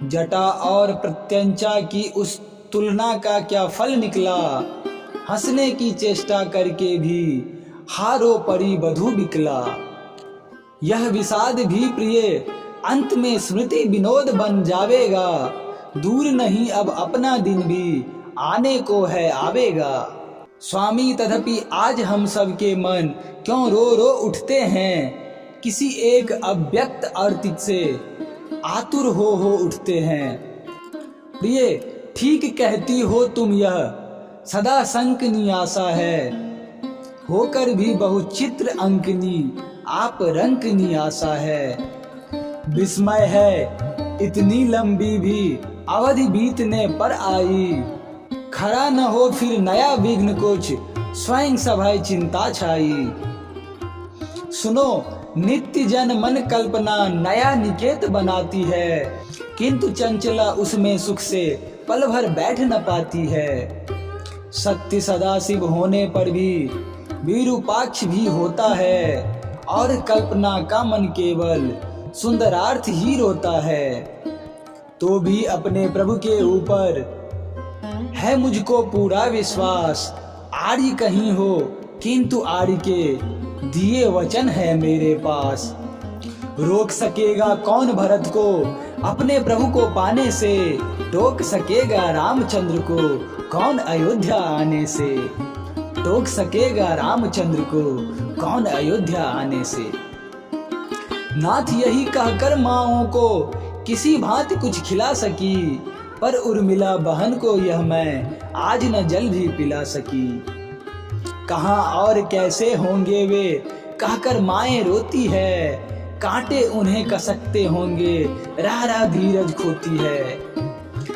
जटा और प्रत्यंचा की उस तुलना का क्या फल निकला। हंसने की चेष्टा करके भी हारो परी बधू बिकला। यह विषाद भी प्रिय अंत में स्मृति विनोद बन जावेगा। दूर नहीं अब अपना दिन भी आने को है आवेगा। स्वामी तथापि आज हम सब के मन क्यों रो रो उठते हैं। किसी एक अव्यक्त अर्थित से आतुर हो उठते हैं। प्रिय ठीक कहती हो तुम, यह सदा संकनी आशा है। होकर भी बहुचित्र अंकनी आप रंकनी आशा है। विस्मय है इतनी लंबी भी अवधि बीतने पर आई। खरा न हो फिर नया विघ्न कुछ स्वयं सभय चिंता छाई। सुनो नित्य जन मन कल्पना नया निकेत बनाती है। किंतु चंचला उसमें सुख से पल भर बैठ न पाती है। सत्य सदाशिव होने पर भी विरूपाक्ष भी होता है। और कल्पना का मन केवल सुंदरार्थ ही रोता है। तो भी अपने प्रभु के ऊपर है मुझको पूरा विश्वास। आर्य कहीं हो किंतु आर्य के दिए वचन है मेरे पास। रोक सकेगा कौन भरत को अपने प्रभु को पाने से। टोक सकेगा रामचंद्र को कौन अयोध्या आने से। टोक सकेगा रामचंद्र को कौन अयोध्या आने से। नाथ यही कहकर माओं को किसी भांति कुछ खिला सकी। पर उर्मिला बहन को यह मैं आज न जल भी पिला सकी। कहाँ और कैसे होंगे वे कहकर माएँ रोती है। कांटे उन्हें कसकते होंगे रह रह धीरज खोती है।